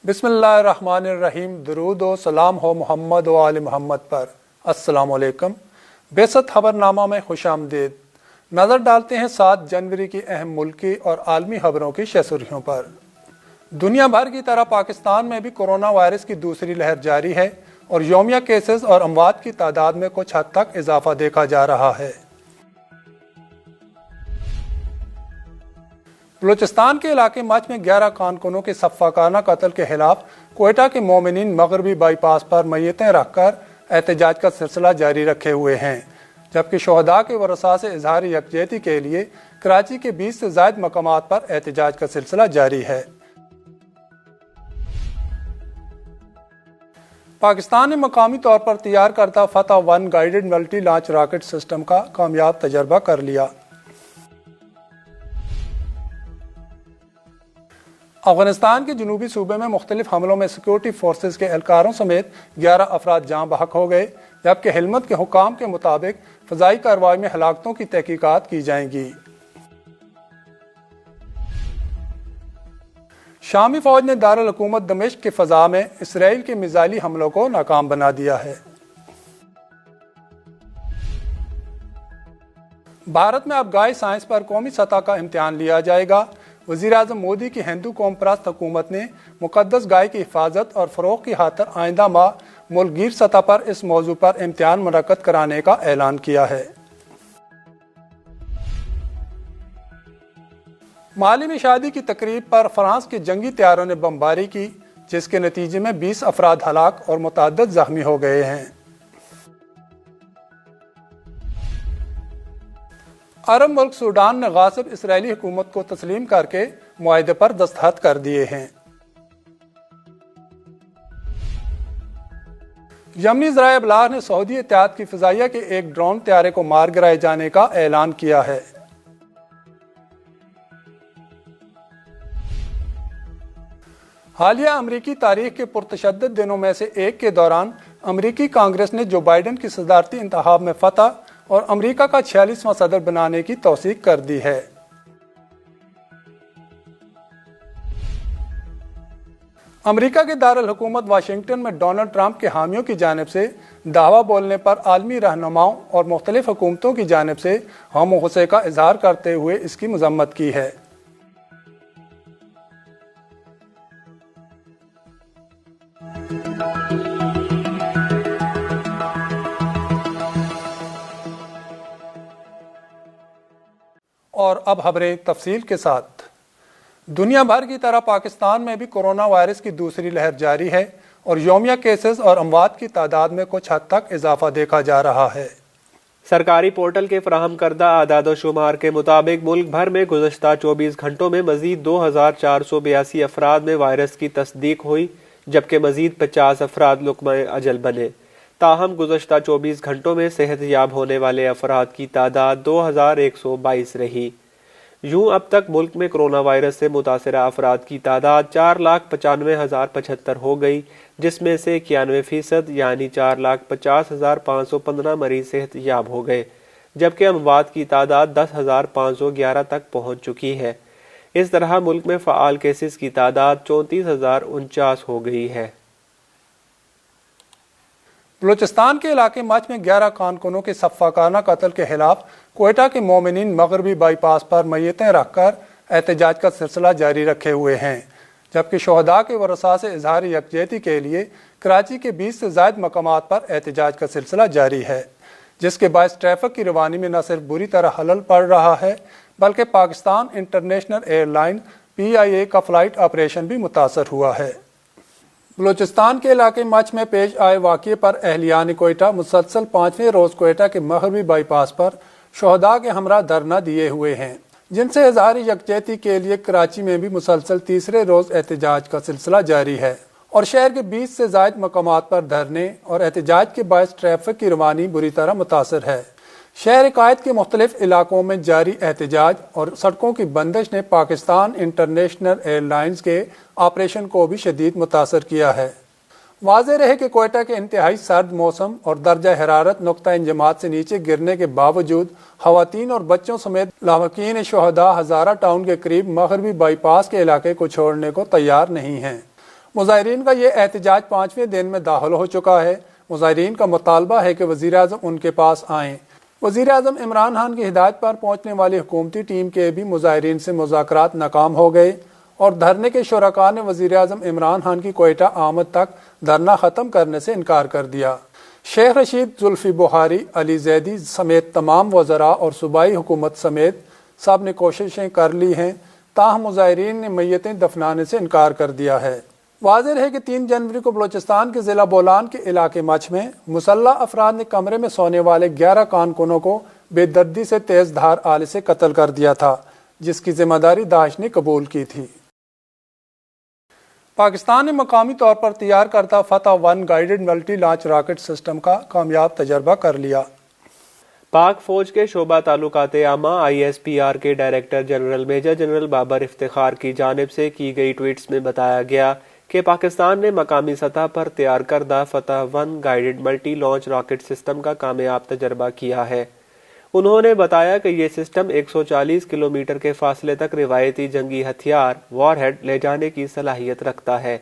بسم اللہ الرحمن الرحیم۔ درود و سلام ہو محمد و آل محمد پر۔ السلام علیکم۔ بعثت خبر نامہ میں خوش آمدید۔ نظر ڈالتے ہیں 7 جنوری کی اہم ملکی اور عالمی خبروں کی شہ سرخیوں پر۔ دنیا بھر کی طرح پاکستان میں بھی کورونا وائرس کی دوسری لہر جاری ہے اور یومیہ کیسز اور اموات کی تعداد میں کچھ حد تک اضافہ دیکھا جا رہا ہے۔ بلوچستان کے علاقے مچ میں 11 کارکنوں کے سفاکانہ قتل کے خلاف کوئٹہ کے مومنین مغربی بائی پاس پر میتیں رکھ کر احتجاج کا سلسلہ جاری رکھے ہوئے ہیں، جبکہ شہداء کے ورثاء سے اظہار یکجہتی کے لیے کراچی کے 20 سے زائد مقامات پر احتجاج کا سلسلہ جاری ہے۔ پاکستان نے مقامی طور پر تیار کردہ فتح 1 guided multi launch rocket system کا کامیاب تجربہ کر لیا۔ افغانستان کے جنوبی صوبے میں مختلف حملوں میں سیکورٹی فورسز کے اہلکاروں سمیت 11 افراد جاں بحق ہو گئے، جبکہ ہلمت کے حکام کے مطابق فضائی کارروائی میں ہلاکتوں کی تحقیقات کی جائیں گی۔ شامی فوج نے دارالحکومت دمشق کی فضا میں اسرائیل کے میزائلی حملوں کو ناکام بنا دیا ہے۔ بھارت میں اب گائے سائنس پر قومی سطح کا امتحان لیا جائے گا۔ وزیراعظم مودی کی ہندو قوم پرست حکومت نے مقدس گائے کی حفاظت اور فروغ کی خاطر آئندہ ماہ ملک گیر سطح پر اس موضوع پر امتحان منعقد کرانے کا اعلان کیا ہے۔ مالی میں شادی کی تقریب پر فرانس کے جنگی طیاروں نے بمباری کی، جس کے نتیجے میں 20 افراد ہلاک اور متعدد زخمی ہو گئے ہیں۔ عرب ملک سوڈان نے غاصب اسرائیلی حکومت کو تسلیم کر کے معاہدے پر دستخط کر دیے ہیں۔ یمنی ذرائع ابلاغ نے سعودی اتحاد کی فضائیہ کے ایک ڈرون طیارے کو مار گرائے جانے کا اعلان کیا ہے۔ حالیہ امریکی تاریخ کے پرتشدد دنوں میں سے ایک کے دوران امریکی کانگریس نے جو بائیڈن کی صدارتی انتخاب میں فتح اور امریکہ کا 46واں صدر بنانے کی توثیق کر دی ہے۔ امریکہ کے دارالحکومت واشنگٹن میں ڈونلڈ ٹرمپ کے حامیوں کی جانب سے دعویٰ بولنے پر عالمی رہنماؤں اور مختلف حکومتوں کی جانب سے غم و غصے کا اظہار کرتے ہوئے اس کی مذمت کی ہے۔ اور اب خبریں تفصیل کے ساتھ۔ دنیا بھر کی طرح پاکستان میں بھی کورونا وائرس کی دوسری لہر جاری ہے اور یومیہ کیسز اور اموات کی تعداد میں کچھ حد تک اضافہ دیکھا جا رہا ہے۔ سرکاری پورٹل کے فراہم کردہ اعداد و شمار کے مطابق ملک بھر میں گزشتہ 24 گھنٹوں میں مزید 2482 افراد میں وائرس کی تصدیق ہوئی، جبکہ مزید 50 افراد لقمہ اجل بنے۔ تاہم گزشتہ 24 گھنٹوں میں صحت یاب ہونے والے افراد کی تعداد 2122 رہی۔ یوں اب تک ملک میں کرونا وائرس سے متاثرہ افراد کی تعداد 4,95,075 ہو گئی، جس میں سے 91% یعنی 4,50,515 مریض صحت یاب ہو گئے، جبکہ اموات کی تعداد 10,511 تک پہنچ چکی ہے۔ اس طرح ملک میں فعال کیسز کی تعداد 34,049 ہو گئی ہے۔ بلوچستان کے علاقے مچ میں 11 کارکنوں کے سفاکانہ قتل کے خلاف کوئٹہ کے مومنین مغربی بائی پاس پر میتیں رکھ کر احتجاج کا سلسلہ جاری رکھے ہوئے ہیں، جبکہ شہداء کے ورثاء سے اظہار یکجہتی کے لیے کراچی کے 20 سے زائد مقامات پر احتجاج کا سلسلہ جاری ہے، جس کے باعث ٹریفک کی روانی میں نہ صرف بری طرح خلل پڑ رہا ہے بلکہ Pakistan international air line PIA کا فلائٹ آپریشن بھی متاثر ہوا ہے۔ بلوچستان کے علاقے مچ میں پیش آئے واقعے پر اہلیان کوئٹہ مسلسل 5ویں روز کوئٹہ کے مغربی بائی پاس پر شہداء کے ہمراہ دھرنا دیے ہوئے ہیں، جن سے اظہار یکجہتی کے لیے کراچی میں بھی مسلسل تیسرے روز احتجاج کا سلسلہ جاری ہے اور شہر کے 20 سے زائد مقامات پر دھرنے اور احتجاج کے باعث ٹریفک کی روانی بری طرح متاثر ہے۔ شہر قائد کے مختلف علاقوں میں جاری احتجاج اور سڑکوں کی بندش نے پاکستان انٹرنیشنل ایئر لائنز کے آپریشن کو بھی شدید متاثر کیا ہے۔ واضح رہے کہ کوئٹہ کے انتہائی سرد موسم اور درجہ حرارت نقطہ انجماد سے نیچے گرنے کے باوجود خواتین اور بچوں سمیت لاحقین شہداء ہزارہ ٹاؤن کے قریب مغربی بائی پاس کے علاقے کو چھوڑنے کو تیار نہیں ہیں۔ مظاہرین کا یہ احتجاج 5ویں دن میں داخل ہو چکا ہے۔ مظاہرین کا مطالبہ ہے کہ وزیر اعظم ان کے پاس آئیں۔ وزیر اعظم عمران خان کی ہدایت پر پہنچنے والی حکومتی ٹیم کے بھی مظاہرین سے مذاکرات ناکام ہو گئے اور دھرنے کے شرکاء نے وزیر اعظم عمران خان کی کوئٹہ آمد تک دھرنا ختم کرنے سے انکار کر دیا۔ شیخ رشید، زلفی بخاری، علی زیدی سمیت تمام وزراء اور صوبائی حکومت سمیت سب نے کوششیں کر لی ہیں، تاہم مظاہرین نے میتیں دفنانے سے انکار کر دیا ہے۔ واضح ہے کہ 3 جنوری کو بلوچستان کے ضلع بولان کے علاقے مچھ میں مسلح افراد نے کمرے میں سونے والے 11 کارکنوں کو بے دردی سے تیز دھار آلے سے قتل کر دیا تھا، جس کی ذمہ داری داعش نے قبول کی تھی۔ پاکستان نے مقامی طور پر تیار کردہ فتح 1 guided multi launch rocket system کا کامیاب تجربہ کر لیا۔ پاک فوج کے شعبہ تعلقات عامہ ISPR کے director general major general Babar Iftikhar کی جانب سے کی گئی ٹویٹس میں بتایا گیا کہ پاکستان نے مقامی سطح پر تیار کردہ فتح 1 guided multi launch rocket system کا کامیاب تجربہ کیا ہے۔ انہوں نے بتایا کہ یہ سسٹم 140 کلومیٹر کے فاصلے تک روایتی جنگی ہتھیار وار ہیڈ لے جانے کی صلاحیت رکھتا ہے۔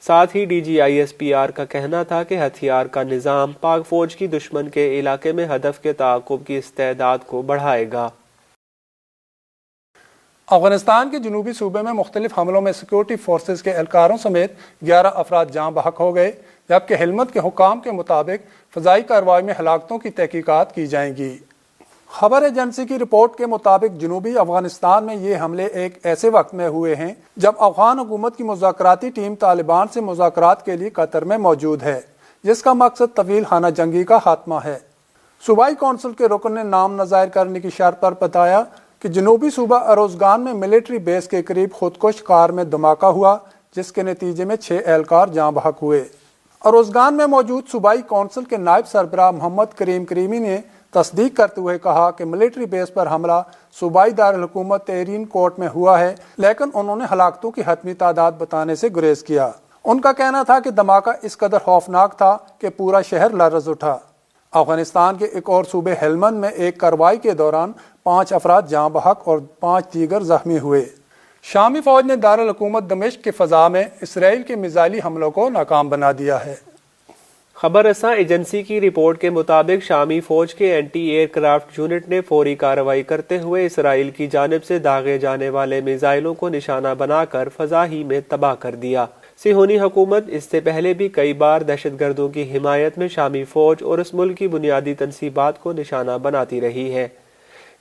ساتھ ہی DG ISPR کا کہنا تھا کہ ہتھیار کا نظام پاک فوج کی دشمن کے علاقے میں ہدف کے تعاقب کی استعداد کو بڑھائے گا۔ افغانستان کے جنوبی صوبے میں مختلف حملوں میں سیکورٹی فورسز کے اہلکاروں سمیت 11 افراد جاں بحق ہو گئے، جبکہ ہلمند کے حکام کے مطابق فضائی کارروائی میں ہلاکتوں کی تحقیقات کی جائیں گی۔ خبر ایجنسی کی رپورٹ کے مطابق جنوبی افغانستان میں یہ حملے ایک ایسے وقت میں ہوئے ہیں جب افغان حکومت کی مذاکراتی ٹیم طالبان سے مذاکرات کے لیے قطر میں موجود ہے، جس کا مقصد طویل خانہ جنگی کا خاتمہ ہے۔ صوبائی کونسل کے رکن نے نام نہ ظاہر کرنے کی شرط پر بتایا کہ جنوبی صوبہ اروزگان میں ملٹری بیس کے قریب خودکش کار میں دھماکہ ہوا، جس کے نتیجے میں 6 اہلکار جاں بحق ہوئے۔ اروزگان میں موجود صوبائی کونسل کے نائب سربراہ محمد کریم کریمی نے تصدیق کرتے ہوئے کہا کہ ملٹری بیس پر حملہ صوبائی دارالحکومت تحرین کوٹ میں ہوا ہے، لیکن انہوں نے ہلاکتوں کی حتمی تعداد بتانے سے گریز کیا۔ ان کا کہنا تھا کہ دھماکہ اس قدر خوفناک تھا کہ پورا شہر لرز اٹھا۔ افغانستان کے ایک اور صوبے ہلمند میں ایک کارروائی کے دوران 5 افراد جاں بحق اور 5 دیگر زخمی ہوئے۔ شامی فوج نے دارالحکومت دمشق کے فضا میں اسرائیل کے میزائلی حملوں کو ناکام بنا دیا ہے۔ خبر رساں ایجنسی کی رپورٹ کے مطابق شامی فوج کے اینٹی ایئر کرافٹ یونٹ نے فوری کارروائی کرتے ہوئے اسرائیل کی جانب سے داغے جانے والے میزائلوں کو نشانہ بنا کر فضا ہی میں تباہ کر دیا۔ صہیونی حکومت اس سے پہلے بھی کئی بار دہشت گردوں کی حمایت میں شامی فوج اور اس ملک کی بنیادی تنصیبات کو نشانہ بناتی رہی ہے۔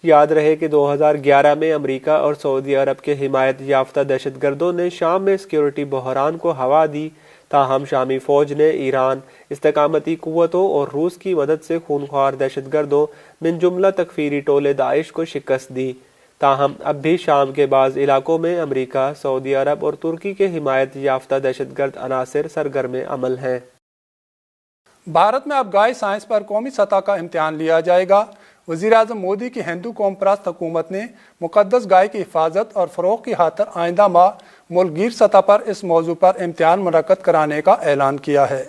یاد رہے کہ 2011 میں امریکہ اور سعودی عرب کے حمایت یافتہ دہشت گردوں نے شام میں سیکیورٹی بحران کو ہوا دی، تاہم شامی فوج نے ایران، استقامتی قوتوں اور روس کی مدد سے خونخوار دہشت گردوں من جملہ تکفیری ٹولے داعش کو شکست دی۔ تاہم اب بھی شام کے بعض علاقوں میں امریکہ، سعودی عرب اور ترکی کے حمایت یافتہ دہشت گرد عناصر سرگرم عمل ہیں۔ بھارت میں اب گائے سائنس پر قومی سطح کا امتحان لیا جائے گا۔ وزیر اعظم مودی کی ہندو قوم پرست حکومت نے مقدس گائے کی حفاظت اور فروغ کی خاطر آئندہ ماہ ملک گیر سطح پر اس موضوع پر امتحان منعقد کرانے کا اعلان کیا ہے۔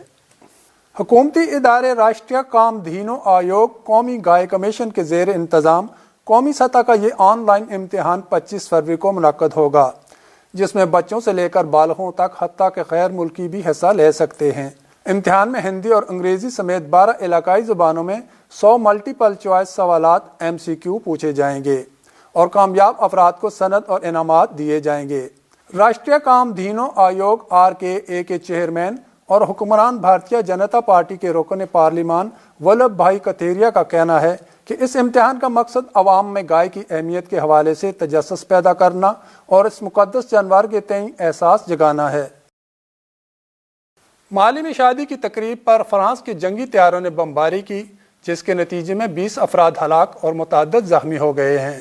حکومتی ادارے راشٹریہ کام دھینو آیوگ قومی گائے کمیشن کے زیر انتظام قومی سطح کا یہ آن لائن امتحان 25 فروری کو منعقد ہوگا، جس میں بچوں سے لے کر بالغوں تک حتیٰ کہ غیر ملکی بھی حصہ لے سکتے ہیں۔ امتحان میں ہندی اور انگریزی سمیت 12 علاقائی زبانوں میں 100 ملٹیپل چوائس سوالات MCQ پوچھے جائیں گے اور کامیاب افراد کو سند اور انعامات دیے جائیں گے۔ راشٹریہ کام دھینو آیوگ RKA کے چیئرمین اور حکمران بھارتیہ جنتا پارٹی کے رکن پارلیمان ولبھ بھائی کتھیریا کا کہنا ہے کہ اس امتحان کا مقصد عوام میں گائے کی اہمیت کے حوالے سے تجسس پیدا کرنا اور اس مقدس جانور کے تئیں احساس جگانا ہے۔ مالی میں شادی کی تقریب پر فرانس کے جنگی طیاروں نے بمباری کی، جس کے نتیجے میں 20 افراد ہلاک اور متعدد زخمی ہو گئے ہیں۔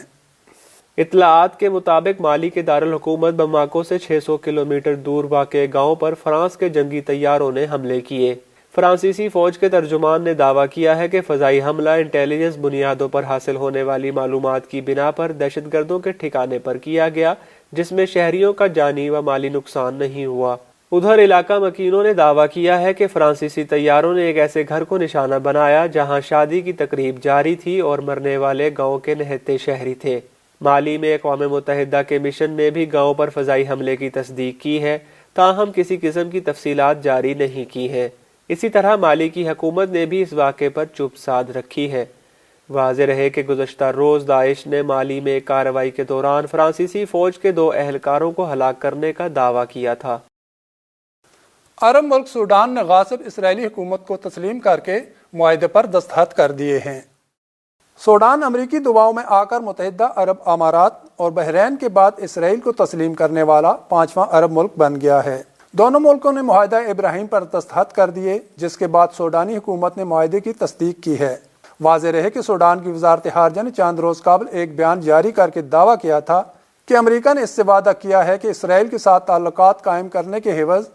اطلاعات کے مطابق مالی کے دارالحکومت بماکو سے 600 کلومیٹر دور واقع گاؤں پر فرانس کے جنگی طیاروں نے حملے کیے۔ فرانسیسی فوج کے ترجمان نے دعویٰ کیا ہے کہ فضائی حملہ انٹیلیجنس بنیادوں پر حاصل ہونے والی معلومات کی بنا پر دہشت گردوں کے ٹھکانے پر کیا گیا، جس میں شہریوں کا جانی و مالی نقصان نہیں ہوا۔ ادھر علاقہ مکینوں نے دعویٰ کیا ہے کہ فرانسیسی طیاروں نے ایک ایسے گھر کو نشانہ بنایا جہاں شادی کی تقریب جاری تھی اور مرنے والے گاؤں کے نہتے شہری تھے۔ مالی میں اقوام متحدہ کے مشن نے بھی گاؤں پر فضائی حملے کی تصدیق کی ہے، تاہم کسی قسم کی تفصیلات جاری نہیں کی ہیں۔ اسی طرح مالی کی حکومت نے بھی اس واقعے پر چپ سادھ رکھی ہے۔ واضح رہے کہ گزشتہ روز داعش نے مالی میں ایک کارروائی کے دوران فرانسیسی فوج کے 2 اہلکاروں کو ہلاک کرنے کا دعویٰ کیا تھا۔ عرب ملک سوڈان نے غاصب اسرائیلی حکومت کو تسلیم کر کے معاہدے پر دستخط کر دیے ہیں۔ سوڈان امریکی دباؤ میں آ کر متحدہ عرب امارات اور بحرین کے بعد اسرائیل کو تسلیم کرنے والا 5واں عرب ملک بن گیا ہے۔ دونوں ملکوں نے معاہدہ ابراہیم پر دستخط کر دیے، جس کے بعد سوڈانی حکومت نے معاہدے کی تصدیق کی ہے۔ واضح رہے کہ سوڈان کی وزارت خارجہ نے چند روز قبل ایک بیان جاری کر کے دعویٰ کیا تھا کہ امریکہ نے اس سے وعدہ کیا ہے کہ اسرائیل کے ساتھ تعلقات قائم کرنے کے عوض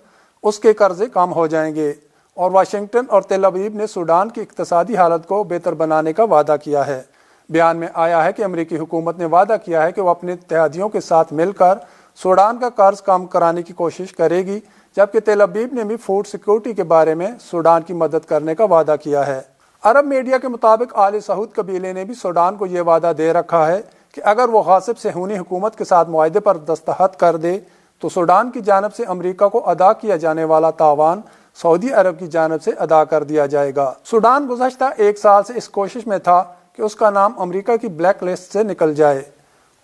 اس کے قرضے کم ہو جائیں گے، اور واشنگٹن اور تل ابیب نے سوڈان کی اقتصادی حالت کو بہتر بنانے کا وعدہ کیا ہے۔ بیان میں آیا ہے کہ امریکی حکومت نے وعدہ کیا ہے کہ وہ اپنے اتحادیوں کے ساتھ مل کر سوڈان کا قرض کم کرانے کی کوشش کرے گی، جبکہ تل ابیب نے بھی فوڈ سیکورٹی کے بارے میں سوڈان کی مدد کرنے کا وعدہ کیا ہے۔ عرب میڈیا کے مطابق آل سعود قبیلے نے بھی سوڈان کو یہ وعدہ دے رکھا ہے کہ اگر وہ غاصب صہیونی حکومت کے ساتھ معاہدے پر دستخط کر دے تو سوڈان کی جانب سے امریکہ کو ادا کیا جانے والا تاوان سعودی عرب کی جانب سے ادا کر دیا جائے گا۔ سوڈان گزشتہ 1 سال سے اس کوشش میں تھا کہ اس کا نام امریکہ کی بلیک لسٹ سے نکل جائے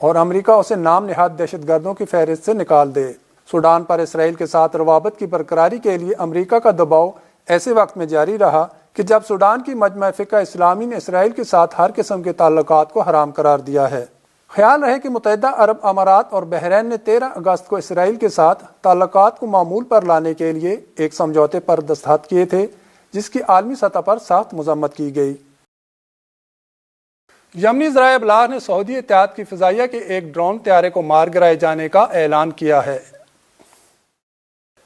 اور امریکہ اسے نام نہاد دہشت گردوں کی فہرست سے نکال دے۔ سوڈان پر اسرائیل کے ساتھ روابط کی برقراری کے لیے امریکہ کا دباؤ ایسے وقت میں جاری رہا کہ جب سوڈان کی مجمع فقہ اسلامی نے اسرائیل کے ساتھ ہر قسم کے تعلقات کو حرام قرار دیا ہے۔ خیال رہے کہ متحدہ عرب امارات اور بحرین نے 13 اگست کو اسرائیل کے ساتھ تعلقات کو معمول پر لانے کے لیے ایک سمجھوتے پر دستخط کیے تھے، جس کی عالمی سطح پر سخت مذمت کی گئی۔ یمنی ذرائع ابلاغ نے سعودی اتحاد کی فضائیہ کے ایک ڈرون طیارے کو مار گرائے جانے کا اعلان کیا ہے۔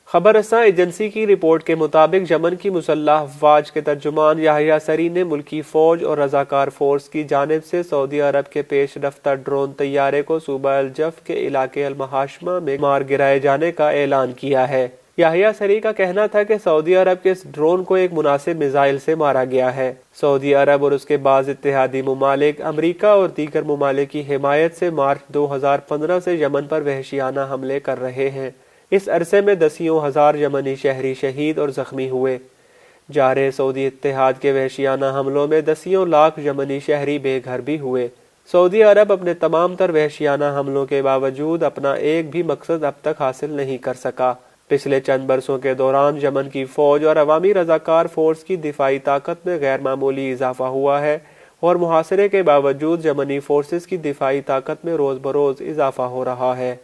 خبر رساں ایجنسی کی رپورٹ کے مطابق یمن کی مسلح افواج کے ترجمان یحییٰ سری نے ملکی فوج اور رضاکار فورس کی جانب سے سعودی عرب کے پیش رفتہ ڈرون طیارے کو صوبہ الجف کے علاقے المحاشمہ میں مار گرائے جانے کا اعلان کیا ہے۔ یحییٰ سری کا کہنا تھا کہ سعودی عرب کے اس ڈرون کو ایک مناسب میزائل سے مارا گیا ہے۔ سعودی عرب اور اس کے بعض اتحادی ممالک امریکہ اور دیگر ممالک کی حمایت سے مارچ 2015 سے یمن پر وحشیانہ حملے کر رہے ہیں۔ اس عرصے میں دسیوں ہزار یمنی شہری شہید اور زخمی ہوئے۔ جارحے سعودی اتحاد کے وحشیانہ حملوں میں دسیوں لاکھ یمنی شہری بے گھر بھی ہوئے۔ سعودی عرب اپنے تمام تر وحشیانہ حملوں کے باوجود اپنا ایک بھی مقصد اب تک حاصل نہیں کر سکا۔ پچھلے چند برسوں کے دوران یمن کی فوج اور عوامی رضاکار فورس کی دفاعی طاقت میں غیر معمولی اضافہ ہوا ہے، اور محاصرے کے باوجود یمنی فورسز کی دفاعی طاقت میں روز بروز اضافہ ہو رہا ہے۔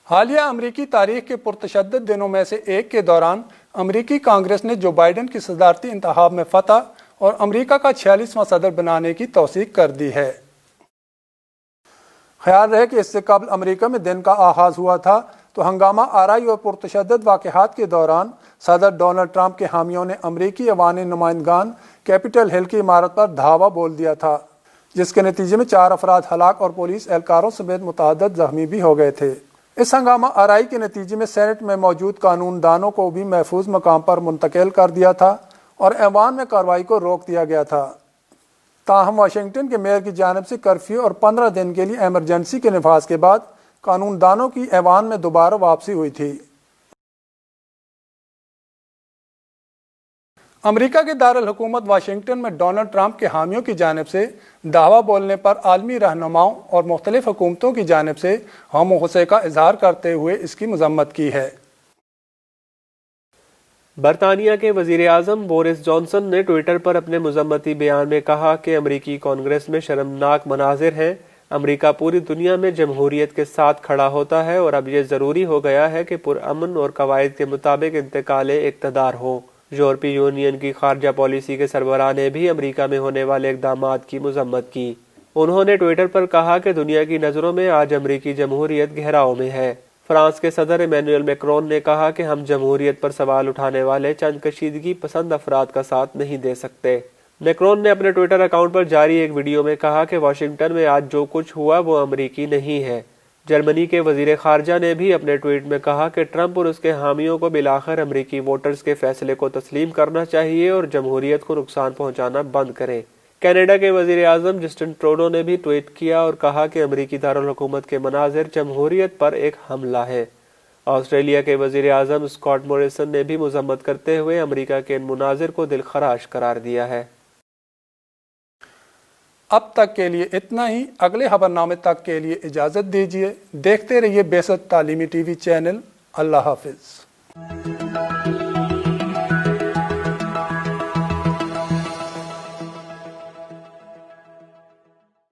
حالیہ امریکی تاریخ کے پرتشدد دنوں میں سے ایک کے دوران امریکی کانگریس نے جو بائیڈن کی صدارتی انتخاب میں فتح اور امریکہ کا 46واں صدر بنانے کی توثیق کر دی ہے۔ خیال رہے کہ اس سے قبل امریکہ میں دن کا آغاز ہوا تھا تو ہنگامہ آرائی اور پرتشدد واقعات کے دوران صدر ڈونلڈ ٹرمپ کے حامیوں نے امریکی عوامی نمائندگان کیپٹل ہل کی عمارت پر دھاوا بول دیا تھا، جس کے نتیجے میں 4 افراد ہلاک اور پولیس اہلکاروں سمیت متعدد زخمی بھی ہو گئے تھے۔ اس ہنگامہ آرائی کے نتیجے میں سینٹ میں موجود قانون دانوں کو بھی محفوظ مقام پر منتقل کر دیا تھا اور ایوان میں کارروائی کو روک دیا گیا تھا۔ تاہم واشنگٹن کے میئر کی جانب سے کرفیو اور 15 دن کے لیے ایمرجنسی کے نفاذ کے بعد قانون دانوں کی ایوان میں دوبارہ واپسی ہوئی تھی۔ امریکہ کے دارالحکومت واشنگٹن میں ڈونلڈ ٹرمپ کے حامیوں کی جانب سے دعویٰ بولنے پر عالمی رہنماؤں اور مختلف حکومتوں کی جانب سے غم و غصے کا اظہار کرتے ہوئے اس کی مذمت کی ہے۔ برطانیہ کے وزیر اعظم بورس جانسن نے ٹویٹر پر اپنے مذمتی بیان میں کہا کہ امریکی کانگریس میں شرمناک مناظر ہیں۔ امریکہ پوری دنیا میں جمہوریت کے ساتھ کھڑا ہوتا ہے اور اب یہ ضروری ہو گیا ہے کہ پرامن اور قواعد کے مطابق انتقال اقتدار ہو۔ یورپی یونین کی خارجہ پالیسی کے سربراہ نے بھی امریکہ میں ہونے والے اقدامات کی مذمت کی۔ انہوں نے ٹویٹر پر کہا کہ دنیا کی نظروں میں آج امریکی جمہوریت گہراؤ میں ہے۔ فرانس کے صدر ایمینوئل میکرون نے کہا کہ ہم جمہوریت پر سوال اٹھانے والے چند کشیدگی پسند افراد کا ساتھ نہیں دے سکتے۔ میکرون نے اپنے ٹویٹر اکاؤنٹ پر جاری ایک ویڈیو میں کہا کہ واشنگٹن میں آج جو کچھ ہوا وہ امریکی نہیں ہے۔ جرمنی کے وزیر خارجہ نے بھی اپنے ٹویٹ میں کہا کہ ٹرمپ اور اس کے حامیوں کو بالآخر امریکی ووٹرز کے فیصلے کو تسلیم کرنا چاہیے اور جمہوریت کو نقصان پہنچانا بند کرے۔ کینیڈا کے وزیر اعظم جسٹن ٹروڈو نے بھی ٹویٹ کیا اور کہا کہ امریکی دارالحکومت کے مناظر جمہوریت پر ایک حملہ ہے۔ آسٹریلیا کے وزیر اعظم اسکاٹ موریسن نے بھی مذمت کرتے ہوئے امریکہ کے ان مناظر کو دل خراش قرار دیا ہے۔ اب تک کے لیے اتنا ہی، اگلے خبر نامے تک کے لیے اجازت دیجیے۔ دیکھتے رہیے بیست تعلیمی ٹی وی چینل۔ اللہ حافظ۔